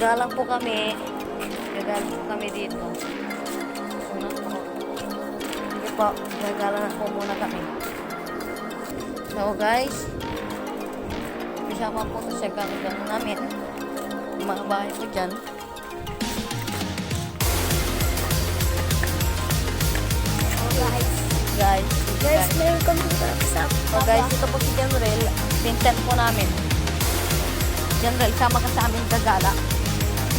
Gagalang po kami. Gagalang po kami dito. Sige po, gagalang na po muna kami. So guys, kasama po sa gagalang namin. Yung mga bahay po dyan. Guys, Meron kami sa so guys, ito po si General. Pinsan po namin. General, sama ka sa amin gagala.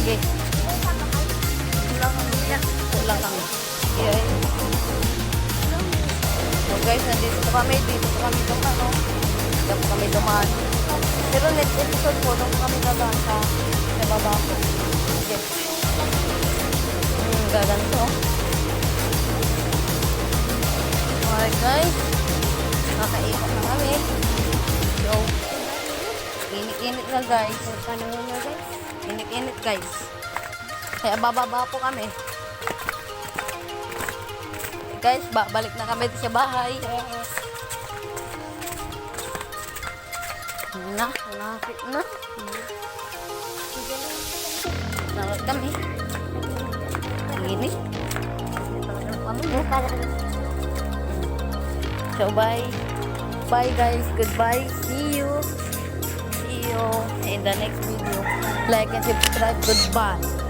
Sige. Kulang kami. Okay. So guys, nandito po kami. Dito po kami dumaan. No? Dito po kami dumaan. Pero next episode po, doon po kami dadaan sa baba po. Sige. Gaganto. Alright guys. Nakaikot na kami. So, init-init na guys. panahon na guys. Init-init guys. Kaya bababa po kami. Guys, balik na kami sa bahay. Yes. Na, nakakit na. Nakakit kami. Init. So, bye. Bye guys. Goodbye. See you in the next video. Like and subscribe. Goodbye.